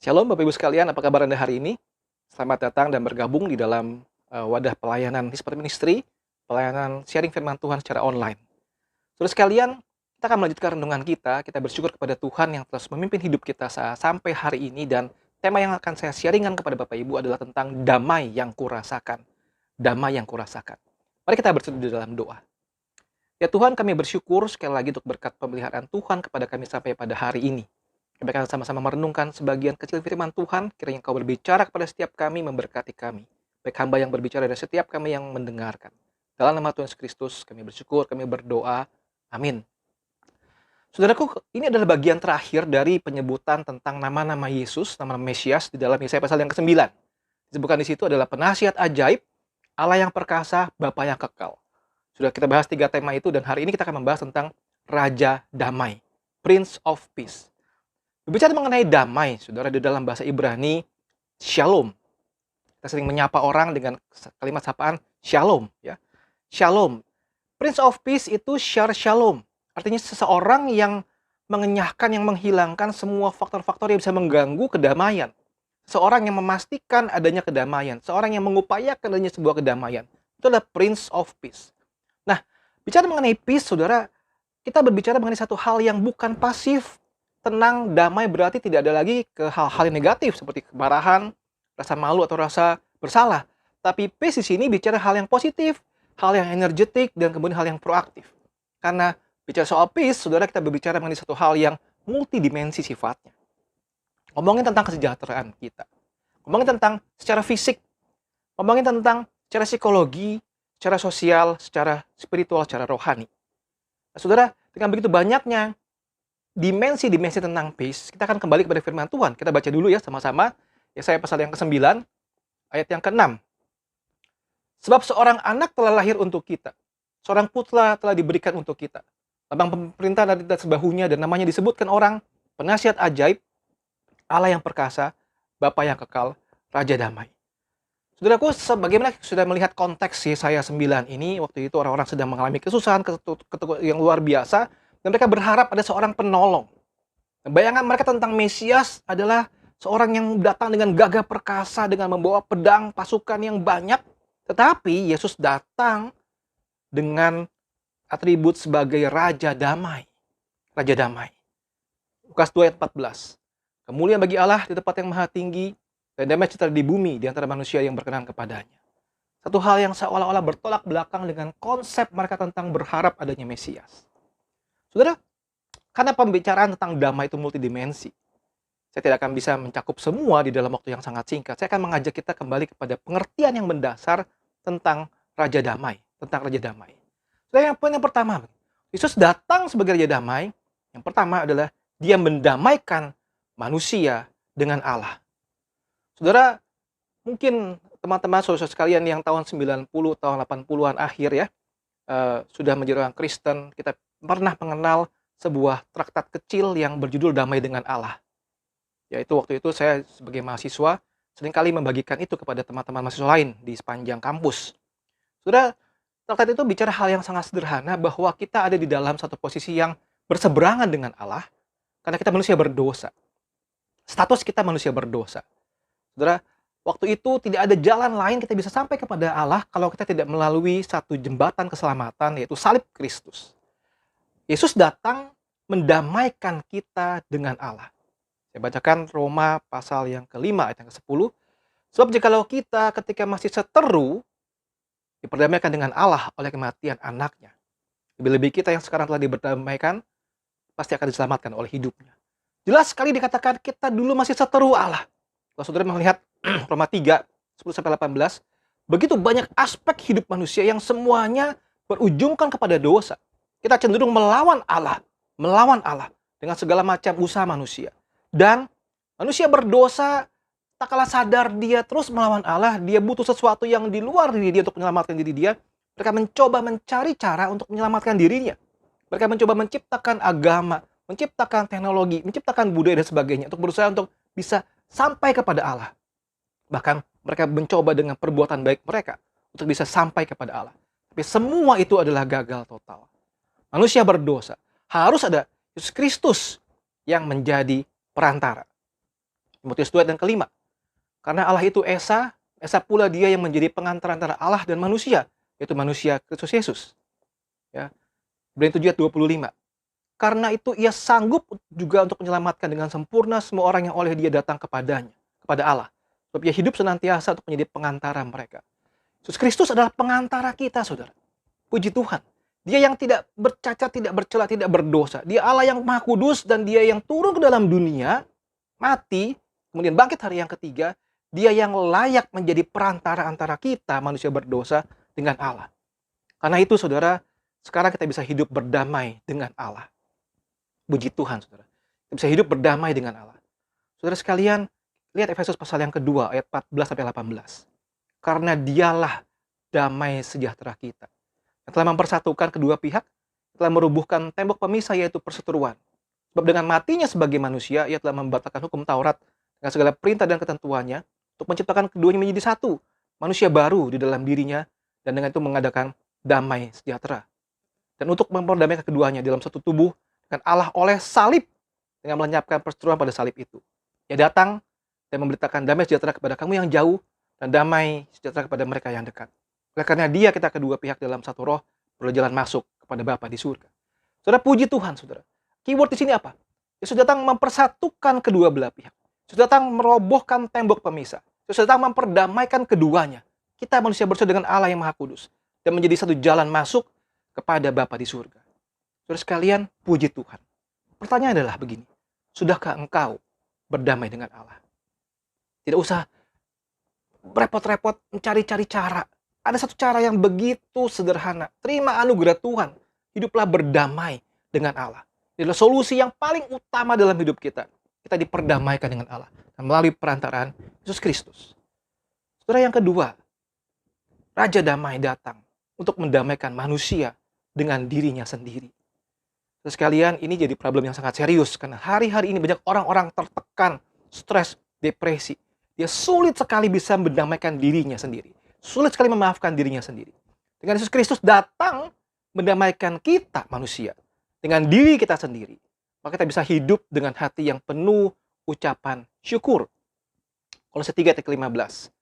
Shalom Bapak Ibu sekalian, apa kabar Anda hari ini? Selamat datang dan bergabung di dalam wadah pelayanan Hisper Ministry, pelayanan sharing firman Tuhan secara online. Terus sekalian, kita akan melanjutkan renungan kita. Kita bersyukur kepada Tuhan yang terus memimpin hidup kita sampai hari ini, dan tema yang akan saya sharingkan kepada Bapak Ibu adalah tentang damai yang kurasakan. Damai yang kurasakan. Mari kita bersatu di dalam doa. Ya Tuhan, kami bersyukur sekali lagi untuk berkat pemeliharaan Tuhan kepada kami sampai pada hari ini. Kami akan sama-sama merenungkan sebagian kecil firman Tuhan. Kiranya Engkau berbicara kepada setiap kami, memberkati kami. Baik hamba yang berbicara dan setiap kami yang mendengarkan. Dalam nama Tuhan Yesus Kristus, kami bersyukur, kami berdoa. Amin. Saudaraku, ini adalah bagian terakhir dari penyebutan tentang nama-nama Yesus, nama Mesias di dalam Yesaya pasal yang ke-9. Disebutkan di situ adalah penasihat ajaib, Allah yang perkasa, Bapa yang kekal. Sudah kita bahas 3 tema itu, dan hari ini kita akan membahas tentang Raja Damai, Prince of Peace. Berbicara mengenai damai, saudara, di dalam bahasa Ibrani, shalom. Kita sering menyapa orang dengan kalimat sapaan shalom, ya. Shalom. Prince of Peace itu syar shalom. Artinya seseorang yang mengenyahkan, yang menghilangkan semua faktor-faktor yang bisa mengganggu kedamaian. Seorang yang memastikan adanya kedamaian. Seorang yang mengupayakan adanya sebuah kedamaian. Itu adalah Prince of Peace. Nah, bicara mengenai peace, saudara, kita berbicara mengenai satu hal yang bukan pasif. Tenang, damai berarti tidak ada lagi ke hal-hal yang negatif seperti kemarahan, rasa malu atau rasa bersalah. Tapi peace di sini bicara hal yang positif, hal yang energetik, dan kemudian hal yang proaktif. Karena bicara soal peace, saudara, kita berbicara mengenai satu hal yang multidimensi sifatnya. Ngomongin tentang kesejahteraan kita. Ngomongin tentang secara fisik. Ngomongin tentang secara psikologi, secara sosial, secara spiritual, secara rohani. Nah, saudara, dengan begitu banyaknya dimensi-dimensi tentang peace, kita akan kembali kepada firman Tuhan. Kita baca dulu ya sama-sama. Yesaya pasal yang ke-9, ayat yang ke-6. Sebab seorang anak telah lahir untuk kita. Seorang putra telah diberikan untuk kita. Lambang pemerintahan ada di atas bahunya, dan namanya disebutkan orang, penasihat ajaib, Allah yang perkasa, Bapa yang kekal, Raja damai. Saudaraku, bagaimana sudah melihat konteks Yesaya 9 ini, waktu itu orang-orang sedang mengalami kesusahan yang luar biasa, dan mereka berharap ada seorang penolong. Bayangan mereka tentang Mesias adalah seorang yang datang dengan gagah perkasa, dengan membawa pedang, pasukan yang banyak. Tetapi Yesus datang dengan atribut sebagai Raja Damai. Raja Damai. Lukas 2 ayat 14. Kemuliaan bagi Allah di tempat yang maha tinggi, dan damai sejahtera di bumi di antara manusia yang berkenan kepadanya. Satu hal yang seolah-olah bertolak belakang dengan konsep mereka tentang berharap adanya Mesias. Saudara, karena pembicaraan tentang damai itu multidimensi, saya tidak akan bisa mencakup semua di dalam waktu yang sangat singkat. Saya akan mengajak kita kembali kepada pengertian yang mendasar tentang Raja Damai. Tentang Raja Damai. Saudara, yang poin yang pertama, Yesus datang sebagai Raja Damai. Yang pertama adalah dia mendamaikan manusia dengan Allah. Saudara, mungkin teman-teman saudara sekalian yang tahun 90, tahun 80-an akhir ya, sudah menjadi orang Kristen, kita pernah mengenal sebuah traktat kecil yang berjudul Damai dengan Allah. Yaitu waktu itu saya sebagai mahasiswa seringkali membagikan itu kepada teman-teman mahasiswa lain di sepanjang kampus. Sudah, traktat itu bicara hal yang sangat sederhana, bahwa kita ada di dalam satu posisi yang berseberangan dengan Allah karena kita manusia berdosa. Status kita manusia berdosa. Saudara, waktu itu tidak ada jalan lain kita bisa sampai kepada Allah kalau kita tidak melalui satu jembatan keselamatan, yaitu salib Kristus. Yesus datang mendamaikan kita dengan Allah. Saya bacakan Roma pasal yang ke-5 ayat yang ke-10. Sebab jikalau kita ketika masih seteru diperdamaikan dengan Allah oleh kematian anaknya, lebih-lebih kita yang sekarang telah diperdamaikan pasti akan diselamatkan oleh hidupnya. Jelas sekali dikatakan kita dulu masih seteru Allah. Kalau saudara melihat Roma 3, 10-18, begitu banyak aspek hidup manusia yang semuanya berujungkan kepada dosa. Kita cenderung melawan Allah dengan segala macam usaha manusia. Dan manusia berdosa, tak kalah sadar dia terus melawan Allah, dia butuh sesuatu yang di luar diri dia untuk menyelamatkan diri dia. Mereka mencoba mencari cara untuk menyelamatkan dirinya. Mereka mencoba menciptakan agama, menciptakan teknologi, menciptakan budaya dan sebagainya untuk berusaha untuk bisa sampai kepada Allah. Bahkan mereka mencoba dengan perbuatan baik mereka untuk bisa sampai kepada Allah. Tapi semua itu adalah gagal total. Manusia berdosa. Harus ada Yesus Kristus yang menjadi perantara. Timotius 2 dan kelima. Karena Allah itu Esa, Esa pula dia yang menjadi pengantara antara Allah dan manusia, yaitu manusia Kristus Yesus. Ya. Ibrani 7 ayat 25. Karena itu ia sanggup juga untuk menyelamatkan dengan sempurna semua orang yang oleh dia datang kepadanya, kepada Allah. Sebab ia hidup senantiasa untuk menjadi pengantara mereka. Yesus Kristus adalah pengantara kita, saudara. Puji Tuhan. Dia yang tidak bercacat, tidak bercela, tidak berdosa. Dia Allah yang Maha Kudus dan dia yang turun ke dalam dunia, mati, kemudian bangkit hari yang ketiga. Dia yang layak menjadi perantara antara kita, manusia berdosa, dengan Allah. Karena itu, saudara, sekarang kita bisa hidup berdamai dengan Allah. Puji Tuhan, saudara. Kita bisa hidup berdamai dengan Allah. Saudara sekalian, lihat Efesus pasal yang kedua, ayat 14-18. Karena dialah damai sejahtera kita. Yang telah mempersatukan kedua pihak, telah merubuhkan tembok pemisah yaitu perseteruan. Sebab dengan matinya sebagai manusia, ia telah membatalkan hukum Taurat dengan segala perintah dan ketentuannya untuk menciptakan keduanya menjadi satu. Manusia baru di dalam dirinya dan dengan itu mengadakan damai sejahtera. Dan untuk memperdamaikan keduanya dalam satu tubuh dengan Allah oleh salib dengan melenyapkan perseteruan pada salib itu. Ia datang dan memberitakan damai sejahtera kepada kamu yang jauh dan damai sejahtera kepada mereka yang dekat. Oleh karena dia kita kedua pihak dalam satu roh berjalan masuk kepada Bapa di surga. Saudara, puji Tuhan, saudara. Keyword di sini apa? Yesus datang mempersatukan kedua belah pihak. Yesus datang merobohkan tembok pemisah. Yesus datang memperdamaikan keduanya. Kita manusia bersatu dengan Allah yang Maha Kudus dan menjadi satu jalan masuk kepada Bapa di surga. Saudara sekalian, puji Tuhan. Pertanyaan adalah begini. Sudahkah engkau berdamai dengan Allah? Tidak usah repot-repot mencari-cari cara. Ada satu cara yang begitu sederhana. Terima anugerah Tuhan. Hiduplah berdamai dengan Allah. Ini adalah solusi yang paling utama dalam hidup kita. Kita diperdamaikan dengan Allah. Dan melalui perantaraan Yesus Kristus. Saudara, yang kedua. Raja damai datang untuk mendamaikan manusia dengan dirinya sendiri. Terus sekalian, ini jadi problem yang sangat serius. Karena hari-hari ini banyak orang-orang tertekan, stres, depresi. Dia sulit sekali bisa mendamaikan dirinya sendiri. Sulit sekali memaafkan dirinya sendiri. Dengan Yesus Kristus datang mendamaikan kita manusia. Dengan diri kita sendiri. Maka kita bisa hidup dengan hati yang penuh ucapan syukur. Kolose 3 ayat 15.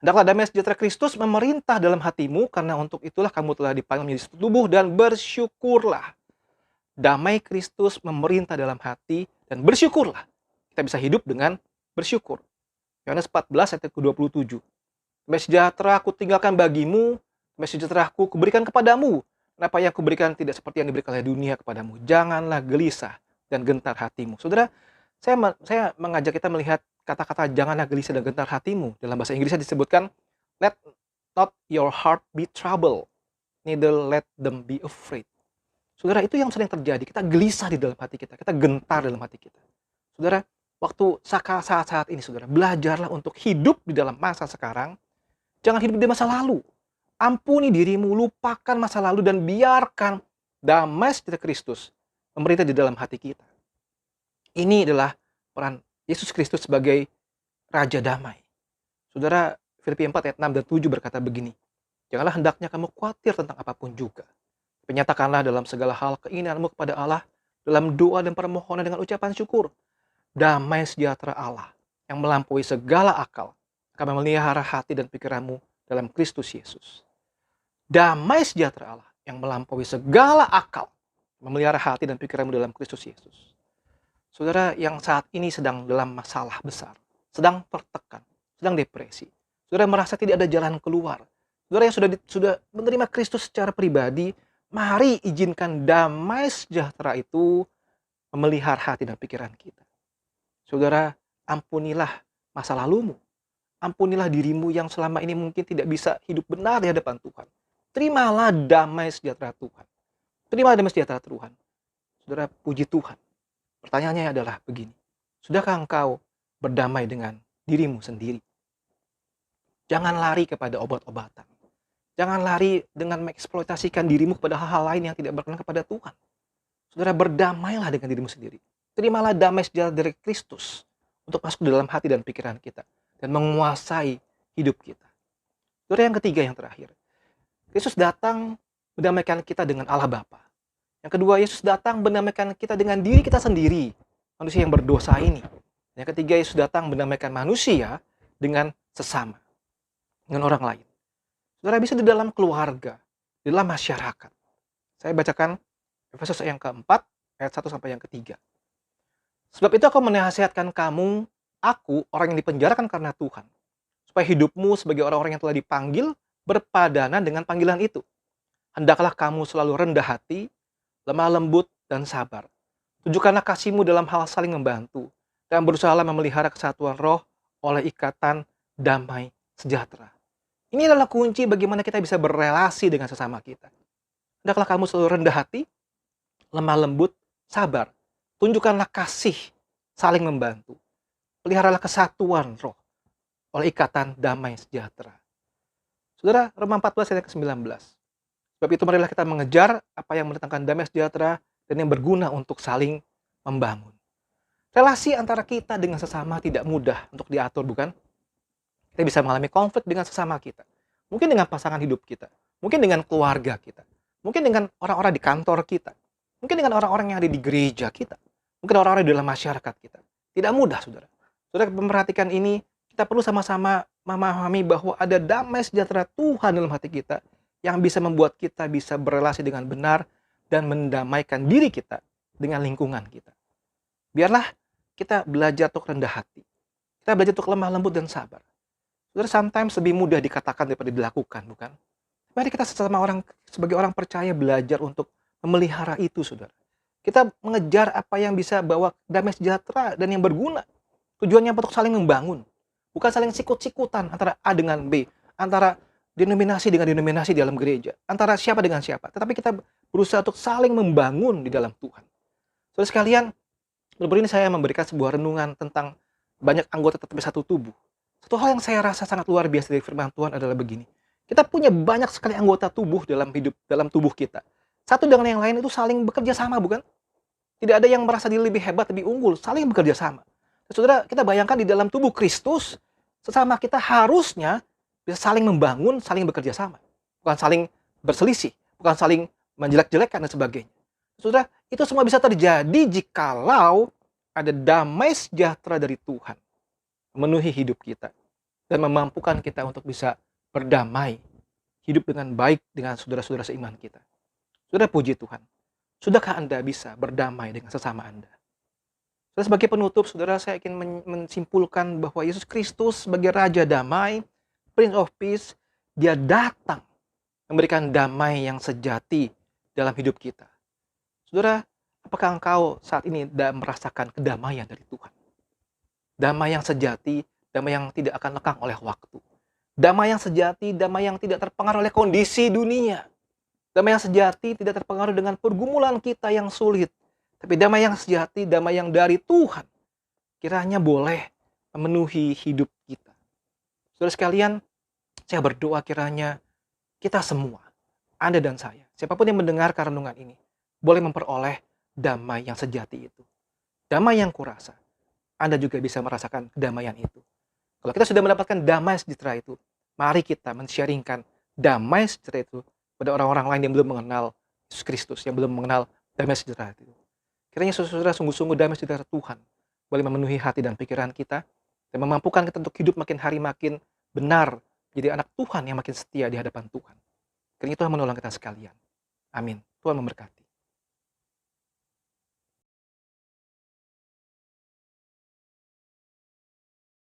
Hendaklah damai sejahtera Kristus memerintah dalam hatimu. Karena untuk itulah kamu telah dipanggil menjadi satu tubuh dan bersyukurlah. Damai Kristus memerintah dalam hati dan bersyukurlah. Kita bisa hidup dengan bersyukur. Yohanes 14 ayat ke-27. Damai sejahtera aku tinggalkan bagimu, damai sejahtera aku kuberikan kepadamu. Kenapa yang kuberikan tidak seperti yang diberikan oleh dunia kepadamu. Janganlah gelisah dan gentar hatimu. Saudara, saya mengajak kita melihat kata-kata janganlah gelisah dan gentar hatimu. Dalam bahasa Inggrisnya disebutkan, let not your heart be troubled, neither let them be afraid. Saudara, itu yang sering terjadi. Kita gelisah di dalam hati kita. Kita gentar dalam hati kita. Saudara, waktu saat-saat ini, saudara, belajarlah untuk hidup di dalam masa sekarang. Jangan hidup di masa lalu. Ampuni dirimu, lupakan masa lalu, dan biarkan damai sejahtera Kristus memerintah di dalam hati kita. Ini adalah peran Yesus Kristus sebagai Raja Damai. Saudara, Filipi 4 ayat 6 dan 7 berkata begini. Janganlah hendaknya kamu khawatir tentang apapun juga. Nyatakanlah dalam segala hal keinginanmu kepada Allah dalam doa dan permohonan dengan ucapan syukur. Damai sejahtera Allah yang melampaui segala akal akan memelihara hati dan pikiranmu dalam Kristus Yesus. Damai sejahtera Allah yang melampaui segala akal memelihara hati dan pikiranmu dalam Kristus Yesus. Saudara yang saat ini sedang dalam masalah besar, sedang tertekan, sedang depresi. Saudara merasa tidak ada jalan keluar. Saudara yang sudah menerima Kristus secara pribadi, mari izinkan damai sejahtera itu memelihara hati dan pikiran kita. Saudara, ampunilah masa lalumu. Ampunilah dirimu yang selama ini mungkin tidak bisa hidup benar di hadapan Tuhan. Terimalah damai sejahtera Tuhan. Terimalah damai sejahtera Tuhan. Saudara, puji Tuhan. Pertanyaannya adalah begini. Sudahkah engkau berdamai dengan dirimu sendiri? Jangan lari kepada obat-obatan. Jangan lari dengan mengeksploitasikan dirimu kepada hal-hal lain yang tidak berkenan kepada Tuhan. Saudara, berdamailah dengan dirimu sendiri. Terimalah damai sejahtera dari Kristus untuk masuk ke dalam hati dan pikiran kita dan menguasai hidup kita. Saudara, yang ketiga, yang terakhir. Yesus datang mendamaikan kita dengan Allah Bapa. Yang kedua, Yesus datang mendamaikan kita dengan diri kita sendiri, manusia yang berdosa ini. Yang ketiga, Yesus datang mendamaikan manusia dengan sesama, dengan orang lain. Saudara, bisa di dalam keluarga, di dalam masyarakat. Saya bacakan Efesus yang keempat, ayat 1 sampai yang ketiga. Sebab itu aku menasihatkan kamu, aku orang yang dipenjarakan karena Tuhan, supaya hidupmu sebagai orang-orang yang telah dipanggil berpadanan dengan panggilan itu. Hendaklah kamu selalu rendah hati, lemah lembut, dan sabar. Tunjukkanlah kasihmu dalam hal saling membantu, dan berusahalah memelihara kesatuan roh oleh ikatan damai sejahtera. Ini adalah kunci bagaimana kita bisa berrelasi dengan sesama kita. Hendaklah kamu selalu rendah hati, lemah lembut, sabar. Tunjukkanlah kasih, saling membantu. Peliharalah kesatuan roh oleh ikatan damai sejahtera. Saudara, Roma 14 ayat ke-19. Sebab itu marilah kita mengejar apa yang mendatangkan damai sejahtera dan yang berguna untuk saling membangun. Relasi antara kita dengan sesama tidak mudah untuk diatur, bukan? Kita bisa mengalami konflik dengan sesama kita. Mungkin dengan pasangan hidup kita. Mungkin dengan keluarga kita. Mungkin dengan orang-orang di kantor kita. Mungkin dengan orang-orang yang ada di gereja kita. Mungkin orang-orang di dalam masyarakat kita. Tidak mudah, saudara. Saudara memperhatikan ini, kita perlu sama-sama memahami bahwa ada damai sejahtera Tuhan dalam hati kita yang bisa membuat kita bisa berelasi dengan benar dan mendamaikan diri kita dengan lingkungan kita. Biarlah kita belajar untuk rendah hati. Kita belajar untuk lemah lembut dan sabar. Saudara, sometimes lebih mudah dikatakan daripada dilakukan, bukan? Mari kita sebagai orang percaya belajar untuk memelihara itu, saudara. Kita mengejar apa yang bisa bawa damai sejahtera dan yang berguna. Tujuannya untuk saling membangun. Bukan saling sikut-sikutan antara A dengan B. Antara denominasi dengan denominasi di dalam gereja. Antara siapa dengan siapa. Tetapi kita berusaha untuk saling membangun di dalam Tuhan. Saudara sekalian, baru ini saya memberikan sebuah renungan tentang banyak anggota tetapi satu tubuh. Satu hal yang saya rasa sangat luar biasa dari firman Tuhan adalah begini. Kita punya banyak sekali anggota tubuh dalam tubuh kita. Satu dengan yang lain itu saling bekerja sama, bukan? Tidak ada yang merasa diri lebih hebat, lebih unggul. Saling bekerja sama. Saudara, kita bayangkan di dalam tubuh Kristus, sesama kita harusnya bisa saling membangun, saling bekerja sama. Bukan saling berselisih, bukan saling menjelek-jelekan dan sebagainya. Saudara, itu semua bisa terjadi jikalau ada damai sejahtera dari Tuhan memenuhi hidup kita dan memampukan kita untuk bisa berdamai, hidup dengan baik dengan saudara-saudara seiman kita. Saudara, puji Tuhan. Sudahkah Anda bisa berdamai dengan sesama Anda? Saudara, sebagai penutup, saudara, saya ingin menyimpulkan bahwa Yesus Kristus sebagai Raja Damai, Prince of Peace, Dia datang memberikan damai yang sejati dalam hidup kita. Saudara, apakah engkau saat ini merasakan kedamaian dari Tuhan? Damai yang sejati, damai yang tidak akan lekang oleh waktu. Damai yang sejati, damai yang tidak terpengaruh oleh kondisi dunia. Damai yang sejati tidak terpengaruh dengan pergumulan kita yang sulit. Tapi damai yang sejati, damai yang dari Tuhan, kiranya boleh memenuhi hidup kita. Saudara sekalian, saya berdoa kiranya kita semua, Anda dan saya, siapapun yang mendengarkan renungan ini, boleh memperoleh damai yang sejati itu. Damai yang kurasa, Anda juga bisa merasakan kedamaian itu. Kalau kita sudah mendapatkan damai sejahtera itu, mari kita men-sharingkan damai sejahtera itu pada orang-orang lain yang belum mengenal Yesus Kristus, yang belum mengenal damai sejahtera itu. Kiranya saudara sungguh-sungguh damai sejahtera Tuhan boleh memenuhi hati dan pikiran kita dan memampukan kita untuk hidup makin hari makin benar, jadi anak Tuhan yang makin setia di hadapan Tuhan. Kiranya Tuhan menolong kita sekalian. Amin. Tuhan memberkati.